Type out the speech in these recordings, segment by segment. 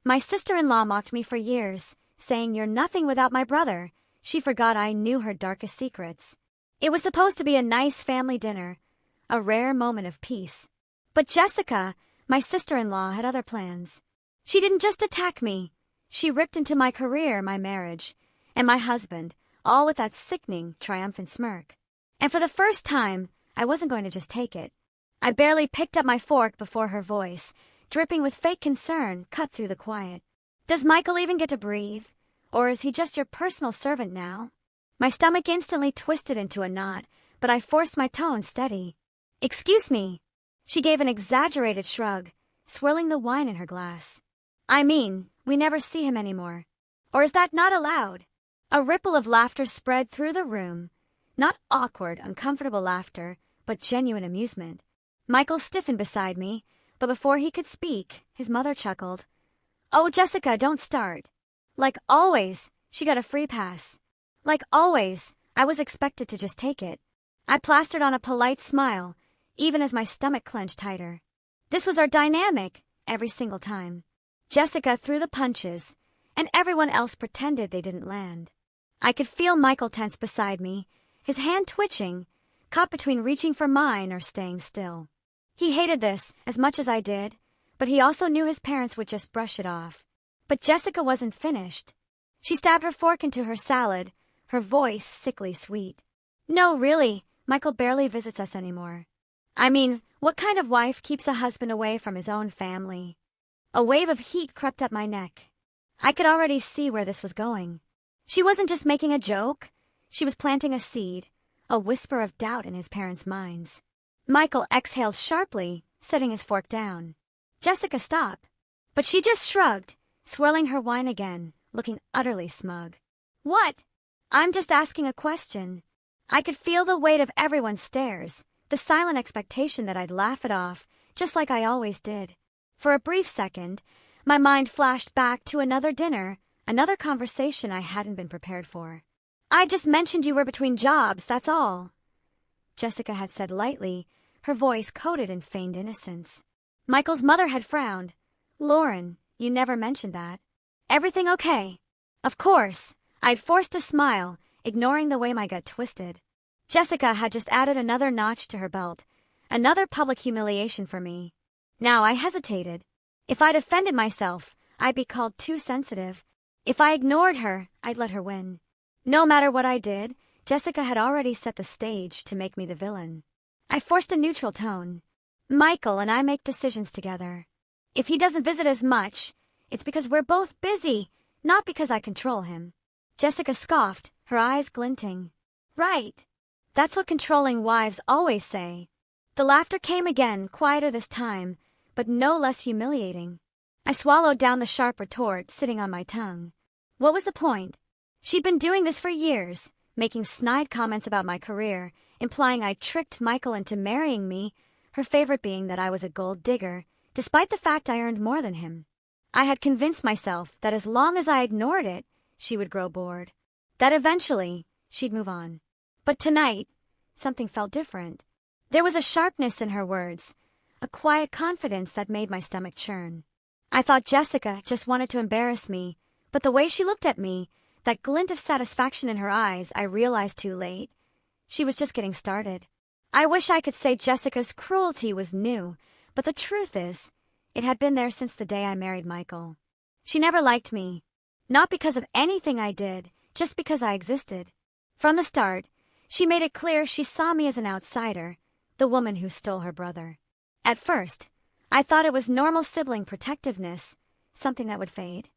My sister-in-law mocked me for years, saying you're nothing without my brother. She forgot I knew her darkest secrets. It was supposed to be a nice family dinner, a rare moment of peace. But Jessica, my sister-in-law, had other plans. She didn't just attack me. She ripped into my career, my marriage, and my husband, all with that sickening, triumphant smirk. And for the first time, I wasn't going to just take it. I barely picked up my fork before her voice, dripping with fake concern, cut through the quiet. Does Michael even get to breathe? Or is he just your personal servant now? My stomach instantly twisted into a knot, but I forced my tone steady. Excuse me. She gave an exaggerated shrug, swirling the wine in her glass. I mean, we never see him anymore. Or is that not allowed? A ripple of laughter spread through the room. Not awkward, uncomfortable laughter, but genuine amusement. Michael stiffened beside me, but before he could speak, his mother chuckled. Oh, Jessica, don't start. Like always, she got a free pass. Like always, I was expected to just take it. I plastered on a polite smile, even as my stomach clenched tighter. This was our dynamic, every single time. Jessica threw the punches, and everyone else pretended they didn't land. I could feel Michael tense beside me, his hand twitching, caught between reaching for mine or staying still. He hated this as much as I did, but he also knew his parents would just brush it off. But Jessica wasn't finished. She stabbed her fork into her salad, her voice sickly sweet. No, really, Michael barely visits us anymore. I mean, what kind of wife keeps a husband away from his own family? A wave of heat crept up my neck. I could already see where this was going. She wasn't just making a joke. She was planting a seed, a whisper of doubt in his parents' minds. Michael exhaled sharply, setting his fork down. Jessica, stop. But she just shrugged, swirling her wine again, looking utterly smug. What? I'm just asking a question. I could feel the weight of everyone's stares, the silent expectation that I'd laugh it off, just like I always did. For a brief second, my mind flashed back to another dinner, another conversation I hadn't been prepared for. I just mentioned you were between jobs, that's all. Jessica had said lightly, her voice coated in feigned innocence. Michael's mother had frowned. Lauren, you never mentioned that. Everything okay? Of course. I'd forced a smile, ignoring the way my gut twisted. Jessica had just added another notch to her belt, another public humiliation for me. Now I hesitated. If I'd offended myself, I'd be called too sensitive. If I ignored her, I'd let her win. No matter what I did, Jessica had already set the stage to make me the villain. I forced a neutral tone. Michael and I make decisions together. If he doesn't visit as much, it's because we're both busy, not because I control him. Jessica scoffed, her eyes glinting. Right. That's what controlling wives always say. The laughter came again, quieter this time, but no less humiliating. I swallowed down the sharp retort sitting on my tongue. What was the point? She'd been doing this for years, making snide comments about my career, implying I'd tricked Michael into marrying me, her favorite being that I was a gold digger, despite the fact I earned more than him. I had convinced myself that as long as I ignored it, she would grow bored. That eventually, she'd move on. But tonight, something felt different. There was a sharpness in her words, a quiet confidence that made my stomach churn. I thought Jessica just wanted to embarrass me, but the way she looked at me, that glint of satisfaction in her eyes, I realized too late. She was just getting started. I wish I could say Jessica's cruelty was new, but the truth is, it had been there since the day I married Michael. She never liked me. Not because of anything I did, just because I existed. From the start, she made it clear she saw me as an outsider, the woman who stole her brother. At first, I thought it was normal sibling protectiveness, something that would fade.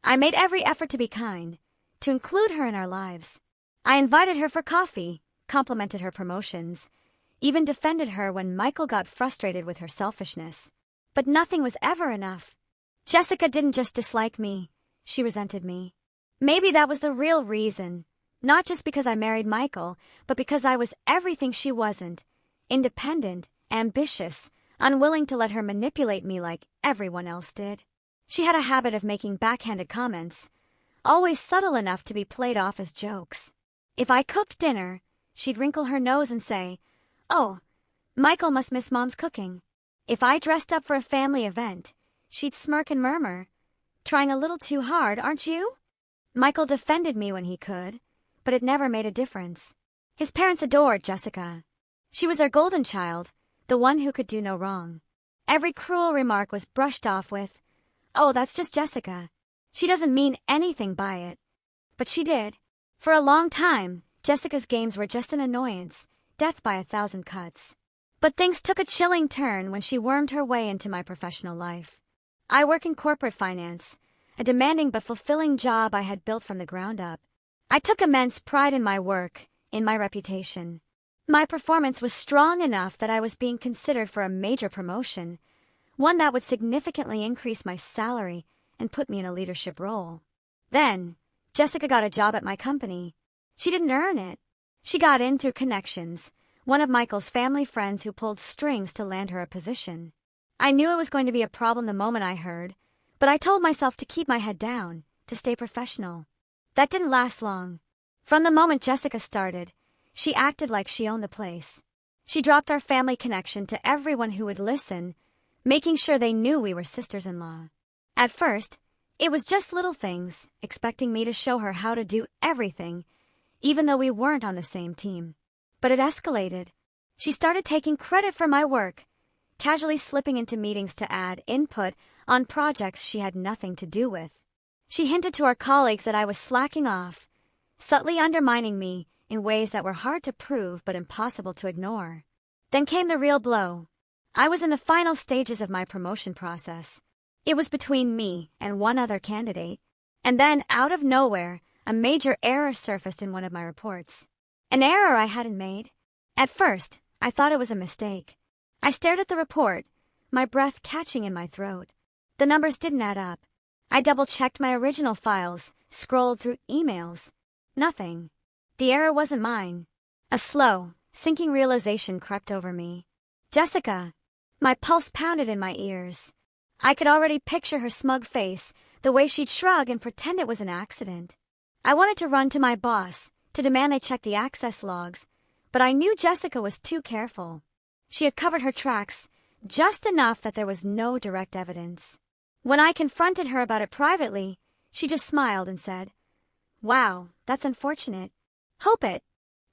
I made every effort to be kind, to include her in our lives. I invited her for coffee, complimented her promotions, even defended her when Michael got frustrated with her selfishness. But nothing was ever enough. Jessica didn't just dislike me, she resented me. Maybe that was the real reason, not just because I married Michael, but because I was everything she wasn't, independent, ambitious, unwilling to let her manipulate me like everyone else did. She had a habit of making backhanded comments, always subtle enough to be played off as jokes. If I cooked dinner, she'd wrinkle her nose and say, "Oh, Michael must miss Mom's cooking." If I dressed up for a family event, she'd smirk and murmur, Trying a little too hard, aren't you? Michael defended me when he could, but it never made a difference. His parents adored Jessica. She was their golden child, the one who could do no wrong. Every cruel remark was brushed off with, "Oh, that's just Jessica. She doesn't mean anything by it." But she did. For a long time, Jessica's games were just an annoyance, death by 1,000 cuts. But things took a chilling turn when she wormed her way into my professional life. I work in corporate finance, a demanding but fulfilling job I had built from the ground up. I took immense pride in my work, in my reputation. My performance was strong enough that I was being considered for a major promotion, one that would significantly increase my salary and put me in a leadership role. Then, Jessica got a job at my company. She didn't earn it. She got in through connections, one of Michael's family friends who pulled strings to land her a position. I knew it was going to be a problem the moment I heard, but I told myself to keep my head down, to stay professional. That didn't last long. From the moment Jessica started, she acted like she owned the place. She dropped our family connection to everyone who would listen, making sure they knew we were sisters-in-law. At first, it was just little things, expecting me to show her how to do everything, even though we weren't on the same team. But it escalated. She started taking credit for my work, casually slipping into meetings to add input on projects she had nothing to do with. She hinted to our colleagues that I was slacking off, subtly undermining me in ways that were hard to prove but impossible to ignore. Then came the real blow. I was in the final stages of my promotion process. It was between me and one other candidate, and then, out of nowhere, a major error surfaced in one of my reports. An error I hadn't made. At first, I thought it was a mistake. I stared at the report, my breath catching in my throat. The numbers didn't add up. I double-checked my original files, scrolled through emails. Nothing. The error wasn't mine. A slow, sinking realization crept over me. Jessica. My pulse pounded in my ears. I could already picture her smug face, the way she'd shrug and pretend it was an accident. I wanted to run to my boss, to demand they check the access logs, but I knew Jessica was too careful. She had covered her tracks, just enough that there was no direct evidence. When I confronted her about it privately, she just smiled and said, "Wow, that's unfortunate. Hope it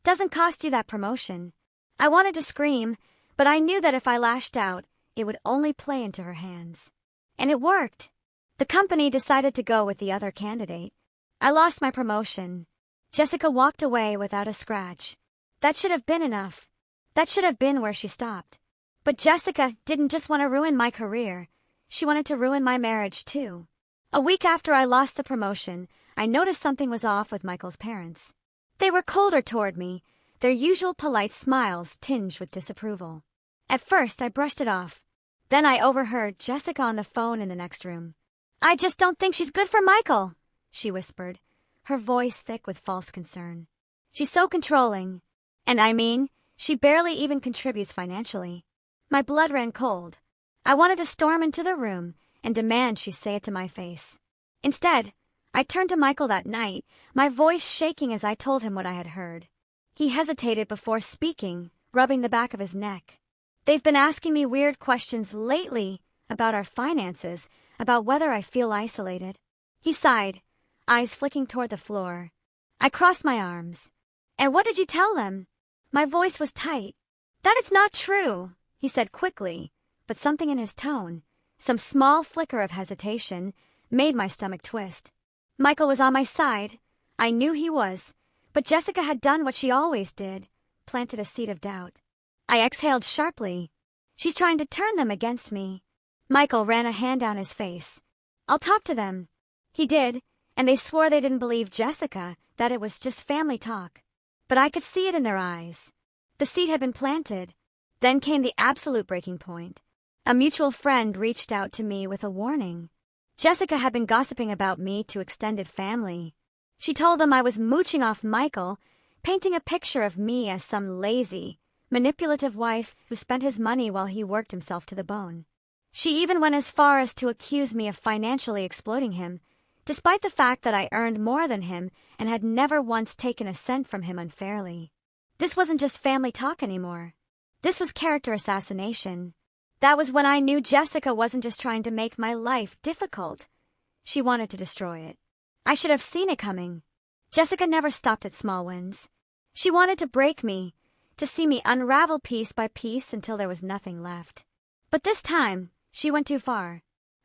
doesn't cost you that promotion." I wanted to scream, but I knew that if I lashed out, it would only play into her hands. And it worked. The company decided to go with the other candidate. I lost my promotion. Jessica walked away without a scratch. That should have been enough. That should have been where she stopped. But Jessica didn't just want to ruin my career. She wanted to ruin my marriage, too. A week after I lost the promotion, I noticed something was off with Michael's parents. They were colder toward me, their usual polite smiles tinged with disapproval. At first, I brushed it off. Then I overheard Jessica on the phone in the next room. "I just don't think she's good for Michael," she whispered, her voice thick with false concern. "She's so controlling. And I mean, she barely even contributes financially." My blood ran cold. I wanted to storm into the room and demand she say it to my face. Instead, I turned to Michael that night, my voice shaking as I told him what I had heard. He hesitated before speaking, rubbing the back of his neck. "They've been asking me weird questions lately about our finances, about whether I feel isolated." He sighed, eyes flicking toward the floor. I crossed my arms. "And what did you tell them?" My voice was tight. "That it's not true," he said quickly, but something in his tone, some small flicker of hesitation, made my stomach twist. Michael was on my side. I knew he was, but Jessica had done what she always did, planted a seed of doubt. I exhaled sharply. "She's trying to turn them against me." Michael ran a hand down his face. "I'll talk to them." He did, and they swore they didn't believe Jessica, that it was just family talk. But I could see it in their eyes. The seed had been planted. Then came the absolute breaking point. A mutual friend reached out to me with a warning. Jessica had been gossiping about me to extended family. She told them I was mooching off Michael, painting a picture of me as some lazy, manipulative wife who spent his money while he worked himself to the bone. She even went as far as to accuse me of financially exploiting him, despite the fact that I earned more than him and had never once taken a cent from him unfairly. This wasn't just family talk anymore. This was character assassination. That was when I knew Jessica wasn't just trying to make my life difficult. She wanted to destroy it. I should have seen it coming. Jessica never stopped at small wins. She wanted to break me, to see me unravel piece by piece until there was nothing left. But this time, she went too far.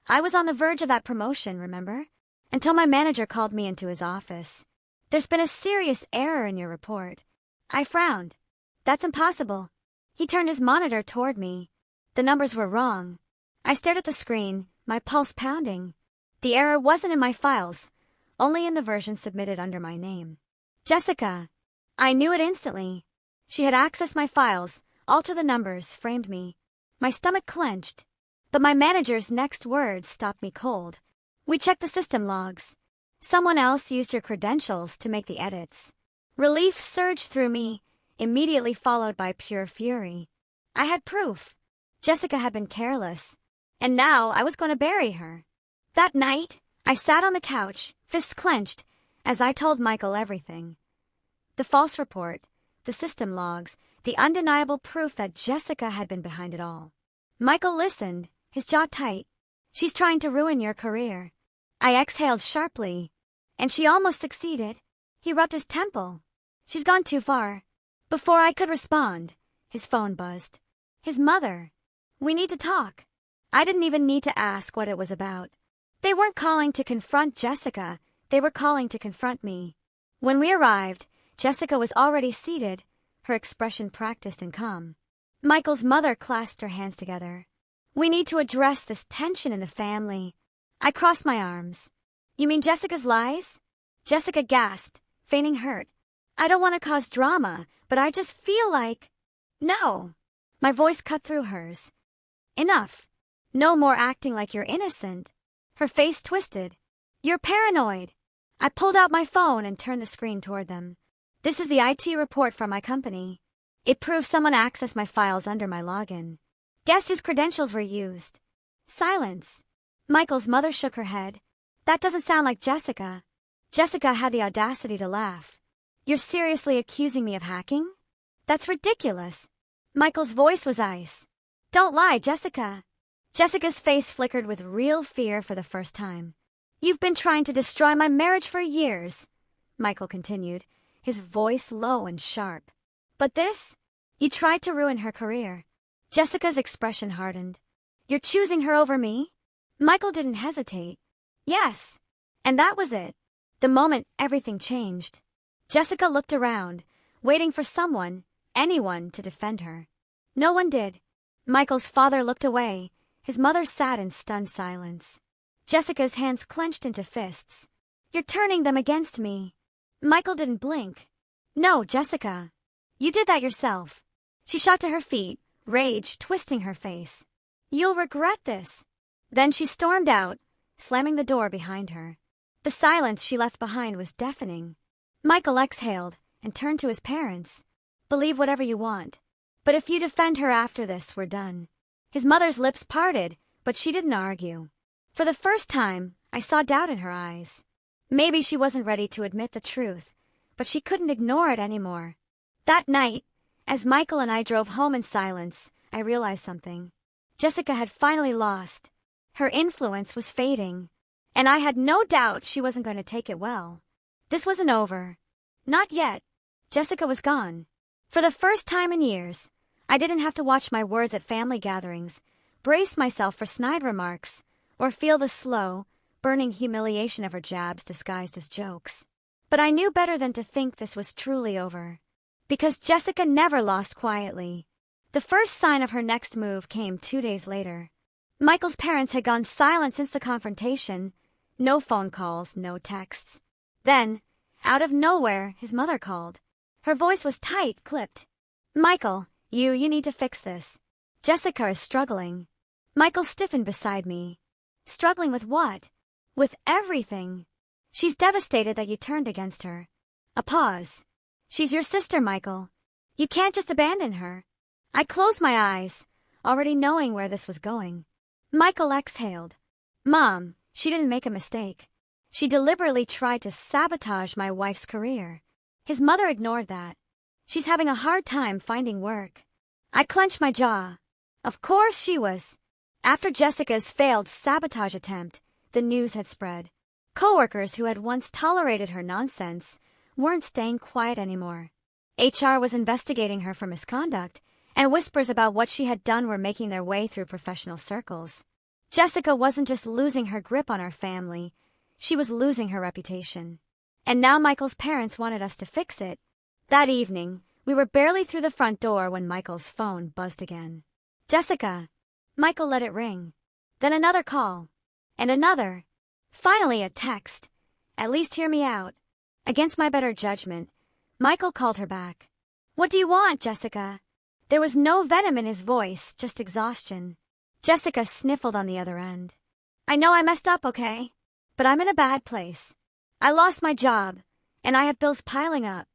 I was on the verge of that promotion, remember? Until my manager called me into his office. There's been a serious error in your report. I frowned. That's impossible. He turned his monitor toward me. The numbers were wrong. I stared at the screen, my pulse pounding. The error wasn't in my files, only in the version submitted under my name. Jessica. I knew it instantly. She had accessed my files, altered the numbers, framed me. My stomach clenched. But my manager's next words stopped me cold. We checked the system logs. Someone else used your credentials to make the edits. Relief surged through me, immediately followed by pure fury. I had proof. Jessica had been careless, and now I was going to bury her. That night, I sat on the couch, fists clenched, as I told Michael everything. The false report, the system logs, the undeniable proof that Jessica had been behind it all. Michael listened, his jaw tight. She's trying to ruin your career. I exhaled sharply, and she almost succeeded. He rubbed his temple. She's gone too far. Before I could respond, his phone buzzed. His mother. We need to talk. I didn't even need to ask what it was about. They weren't calling to confront Jessica. They were calling to confront me. When we arrived, Jessica was already seated, her expression practiced and calm. Michael's mother clasped her hands together. We need to address this tension in the family. I crossed my arms. You mean Jessica's lies? Jessica gasped, feigning hurt. I don't want to cause drama, but I just feel like... No. My voice cut through hers. Enough. No more acting like you're innocent. Her face twisted. You're paranoid. I pulled out my phone and turned the screen toward them. This is the IT report from my company. It proves someone accessed my files under my login. Guess whose credentials were used? Silence. Michael's mother shook her head. That doesn't sound like Jessica. Jessica had the audacity to laugh. You're seriously accusing me of hacking? That's ridiculous. Michael's voice was ice. Don't lie, Jessica. Jessica's face flickered with real fear for the first time. You've been trying to destroy my marriage for years, Michael continued, his voice low and sharp. But this? You tried to ruin her career. Jessica's expression hardened. You're choosing her over me? Michael didn't hesitate. Yes. And that was it. The moment everything changed. Jessica looked around, waiting for someone, anyone, to defend her. No one did. Michael's father looked away. His mother sat in stunned silence. Jessica's hands clenched into fists. You're turning them against me. Michael didn't blink. No, Jessica. You did that yourself. She shot to her feet, rage twisting her face. You'll regret this. Then she stormed out, slamming the door behind her. The silence she left behind was deafening. Michael exhaled and turned to his parents. Believe whatever you want. But if you defend her after this, we're done. His mother's lips parted, but she didn't argue. For the first time, I saw doubt in her eyes. Maybe she wasn't ready to admit the truth, but she couldn't ignore it anymore. That night, as Michael and I drove home in silence, I realized something. Jessica had finally lost. Her influence was fading, and I had no doubt she wasn't going to take it well. This wasn't over. Not yet. Jessica was gone. For the first time in years, I didn't have to watch my words at family gatherings, brace myself for snide remarks, or feel the slow, burning humiliation of her jabs disguised as jokes. But I knew better than to think this was truly over. Because Jessica never lost quietly. The first sign of her next move came 2 days later. Michael's parents had gone silent since the confrontation. No phone calls, no texts. Then, out of nowhere, his mother called. Her voice was tight, clipped. Michael, you need to fix this. Jessica is struggling. Michael stiffened beside me. Struggling with what? With everything. She's devastated that you turned against her. A pause. She's your sister, Michael. You can't just abandon her. I closed my eyes, already knowing where this was going. Michael exhaled. Mom, she didn't make a mistake. She deliberately tried to sabotage my wife's career. His mother ignored that. She's having a hard time finding work. I clenched my jaw. Of course she was. After Jessica's failed sabotage attempt, the news had spread. Coworkers who had once tolerated her nonsense weren't staying quiet anymore. HR was investigating her for misconduct, and whispers about what she had done were making their way through professional circles. Jessica wasn't just losing her grip on our family, she was losing her reputation. And now Michael's parents wanted us to fix it. That evening, we were barely through the front door when Michael's phone buzzed again. Jessica. Michael let it ring. Then another call. And another. Finally a text. At least hear me out. Against my better judgment, Michael called her back. What do you want, Jessica? There was no venom in his voice, just exhaustion. Jessica sniffled on the other end. I know I messed up, okay? But I'm in a bad place. I lost my job, and I have bills piling up.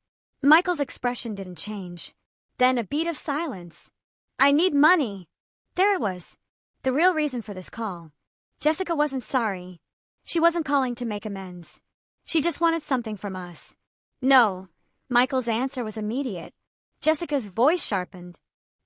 Michael's expression didn't change. Then a beat of silence. I need money. There it was. The real reason for this call. Jessica wasn't sorry. She wasn't calling to make amends. She just wanted something from us. No. Michael's answer was immediate. Jessica's voice sharpened.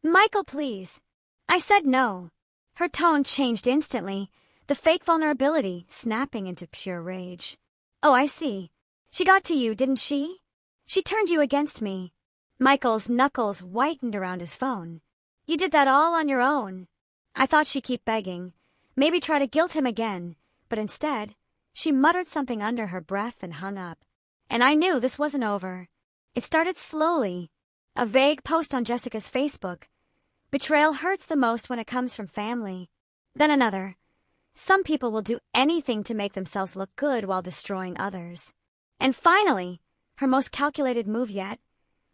Michael, please. I said no. Her tone changed instantly, the fake vulnerability snapping into pure rage. Oh, I see. She got to you, didn't she? She turned you against me. Michael's knuckles whitened around his phone. You did that all on your own. I thought she'd keep begging, maybe try to guilt him again, but instead, she muttered something under her breath and hung up. And I knew this wasn't over. It started slowly. A vague post on Jessica's Facebook. Betrayal hurts the most when it comes from family. Then another. Some people will do anything to make themselves look good while destroying others. And finally, her most calculated move yet,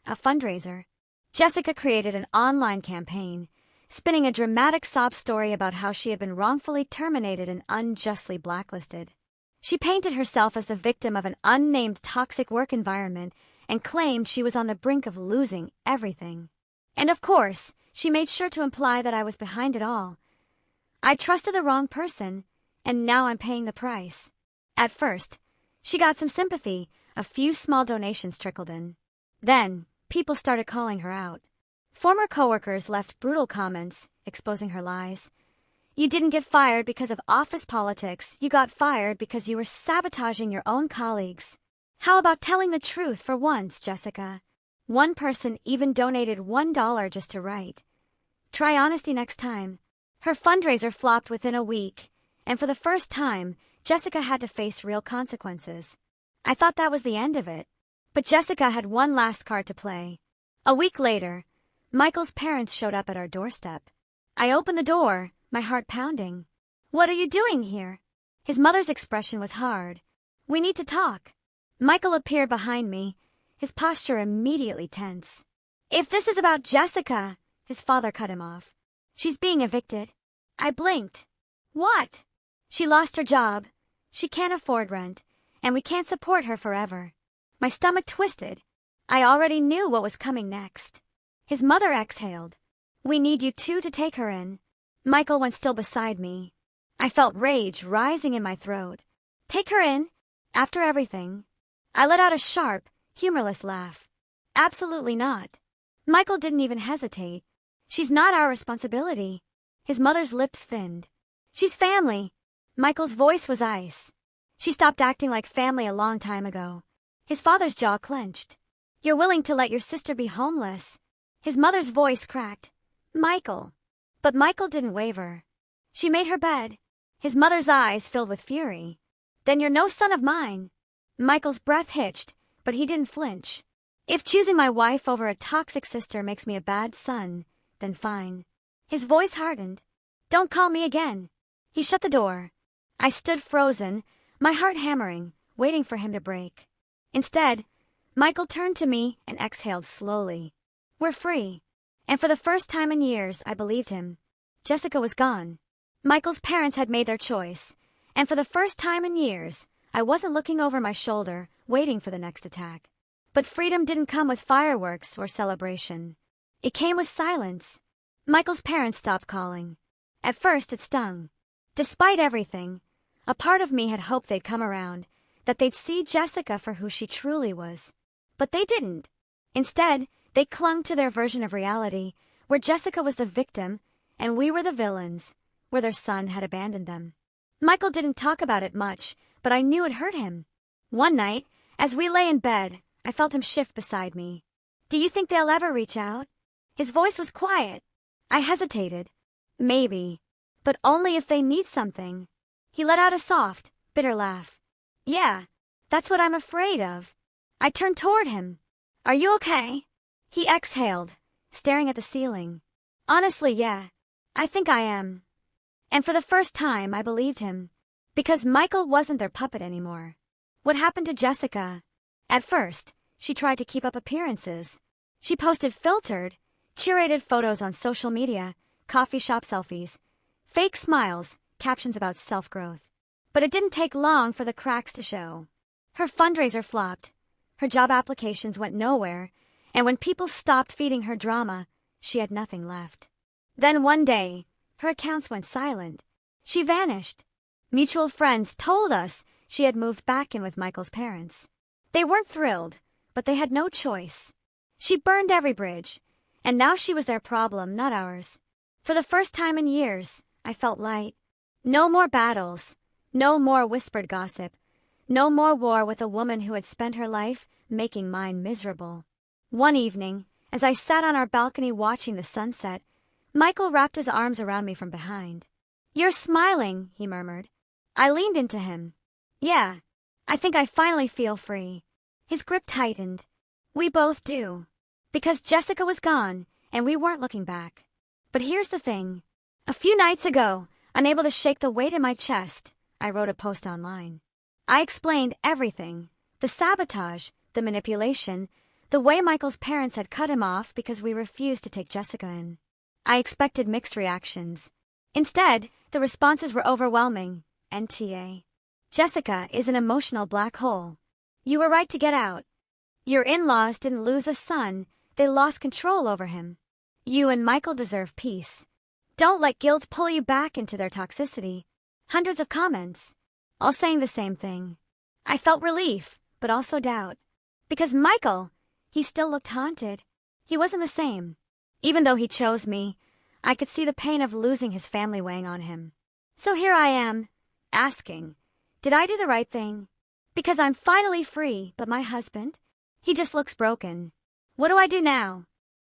a fundraiser. Jessica created an online campaign, spinning a dramatic sob story about how she had been wrongfully terminated and unjustly blacklisted. She painted herself as the victim of an unnamed toxic work environment and claimed she was on the brink of losing everything. And of course, she made sure to imply that I was behind it all. I trusted the wrong person, and now I'm paying the price. At first, she got some sympathy, a few small donations trickled in. Then, people started calling her out. Former coworkers left brutal comments, exposing her lies. You didn't get fired because of office politics, you got fired because you were sabotaging your own colleagues. How about telling the truth for once, Jessica? One person even donated $1 just to write. Try honesty next time. Her fundraiser flopped within a week, and for the first time, Jessica had to face real consequences. I thought that was the end of it. But Jessica had one last card to play. A week later, Michael's parents showed up at our doorstep. I opened the door, my heart pounding. What are you doing here? His mother's expression was hard. We need to talk. Michael appeared behind me, his posture immediately tense. If this is about Jessica, his father cut him off. She's being evicted. I blinked. What? She lost her job. She can't afford rent, and we can't support her forever. My stomach twisted. I already knew what was coming next. His mother exhaled. We need you two to take her in. Michael went still beside me. I felt rage rising in my throat. Take her in? After everything? I let out a sharp, humorless laugh. Absolutely not. Michael didn't even hesitate. She's not our responsibility. His mother's lips thinned. She's family. Michael's voice was ice. She stopped acting like family a long time ago. His father's jaw clenched. You're willing to let your sister be homeless. His mother's voice cracked. Michael. But Michael didn't waver. She made her bed. His mother's eyes filled with fury. Then you're no son of mine. Michael's breath hitched, but he didn't flinch. If choosing my wife over a toxic sister makes me a bad son, then fine. His voice hardened. Don't call me again. He shut the door. I stood frozen, my heart hammering, waiting for him to break. Instead, Michael turned to me and exhaled slowly. We're free. And for the first time in years, I believed him. Jessica was gone. Michael's parents had made their choice. And for the first time in years, I wasn't looking over my shoulder, waiting for the next attack. But freedom didn't come with fireworks or celebration. It came with silence. Michael's parents stopped calling. At first, it stung. Despite everything, a part of me had hoped they'd come around, that they'd see Jessica for who she truly was. But they didn't. Instead, they clung to their version of reality, where Jessica was the victim and we were the villains, where their son had abandoned them. Michael didn't talk about it much, but I knew it hurt him. One night, as we lay in bed, I felt him shift beside me. Do you think they'll ever reach out? His voice was quiet. I hesitated. Maybe. But only if they need something. He let out a soft, bitter laugh. Yeah, that's what I'm afraid of. I turned toward him. Are you okay? He exhaled, staring at the ceiling. Honestly, yeah. I think I am. And for the first time, I believed him. Because Michael wasn't their puppet anymore. What happened to Jessica? At first, she tried to keep up appearances. She posted filtered, curated photos on social media, coffee shop selfies, fake smiles, captions about self-growth. But it didn't take long for the cracks to show. Her fundraiser flopped. Her job applications went nowhere. And when people stopped feeding her drama, she had nothing left. Then one day, her accounts went silent. She vanished. Mutual friends told us she had moved back in with Michael's parents. They weren't thrilled, but they had no choice. She burned every bridge, and now she was their problem, not ours. For the first time in years, I felt light. No more battles, no more whispered gossip, no more war with a woman who had spent her life making mine miserable. One evening, as I sat on our balcony watching the sunset, Michael wrapped his arms around me from behind. You're smiling, he murmured. I leaned into him. Yeah, I think I finally feel free. His grip tightened. We both do. Because Jessica was gone, and we weren't looking back. But here's the thing. A few nights ago, unable to shake the weight in my chest, I wrote a post online. I explained everything. The sabotage, the manipulation, the way Michael's parents had cut him off because we refused to take Jessica in. I expected mixed reactions. Instead, the responses were overwhelming. NTA. Jessica is an emotional black hole. You were right to get out. Your in-laws didn't lose a son, they lost control over him. You and Michael deserve peace. Don't let guilt pull you back into their toxicity. Hundreds of comments, all saying the same thing. I felt relief, but also doubt. Because Michael, he still looked haunted. He wasn't the same. Even though he chose me, I could see the pain of losing his family weighing on him. So here I am, asking, did I do the right thing? Because I'm finally free, but my husband, he just looks broken. What do I do now?